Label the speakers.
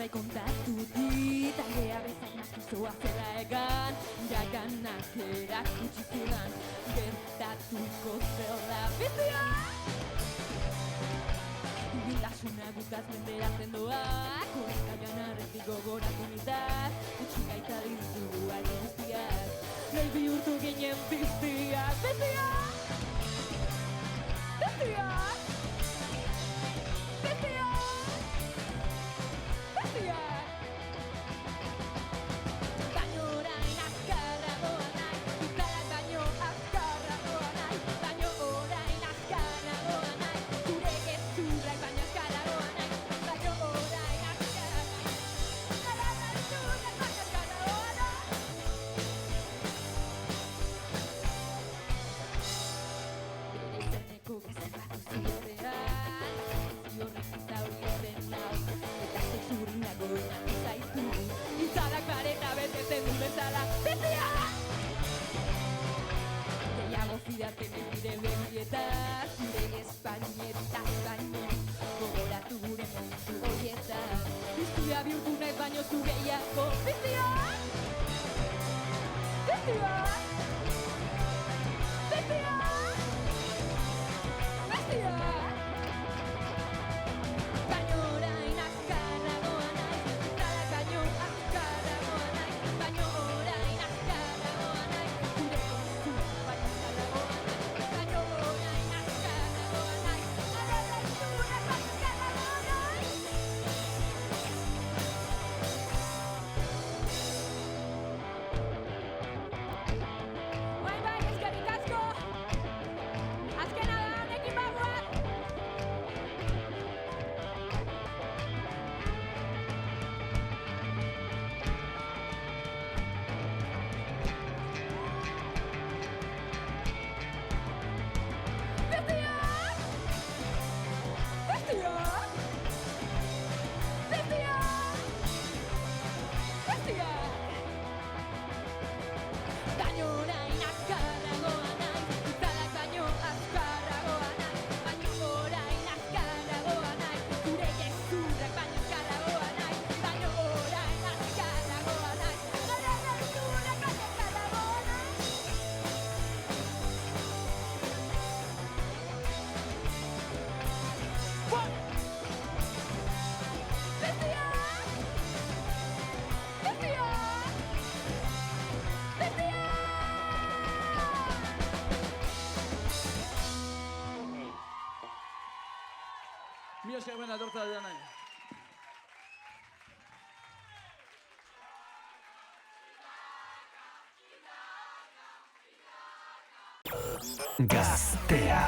Speaker 1: bai kontatu dit Aldea bezak naskizoa zela egan Iraganak erakutsi zidan Gertatuko zela bizia Ibilasuna gutaz menderatzen doa Korrikagan arretik gogoratu nitaz Utsi gaita ditu ari guztiak Nahi bihurtu ginen biztiak Biztiak! Biztiak! Biztiak! Biztiak! Baino orain azkarragoa nahi Itzalak baino azkarragoa nahi Baino orain azkarragoa nahi Zure gezurrak baino azkarragoa nahi Baino orain azkarragoa nahi Zure gezurrak baino azkarragoa nahi Bere izeneko gezurratu ziotean Ziorrak izauri zen nau Eta sexurri nagoenak izaitu Itzalak pareta betetzen du bezala Bizia! Gehiago fidaten ez dire begietan Zure espainietas baino Gogoratu gure momentu horietan Bizia bihurtu nahi baino zu gehiago Bizia! Bizia! Bizia! Bizia! Baino orain azkarragoa nahi Itzalak baino azkarragoa nahi Baino orain azkarragoa nahi Zure gezurrak baino azkarragoa nahi Baino orain azkarragoa nahi Zure gezurrak baino azkarragoa nahi Bai, eskerrik asko! Azkena da honekin bagoaz! Biztiak! Biztiak! Biztiak! Biztiak! Baino orain azkarragoa nahi Itzalak baino azkarragoa nahi Baino orain azkarragoa nahi Zure gezurrak baino azkarragoa nahi Baino orain azkarragoa nahi Zure gezurrak baino azkarragoa nahi Biztiak! Biztiak! Biztiak!
Speaker 2: Mila esker bena dorta da nahi.
Speaker 3: Gaztea.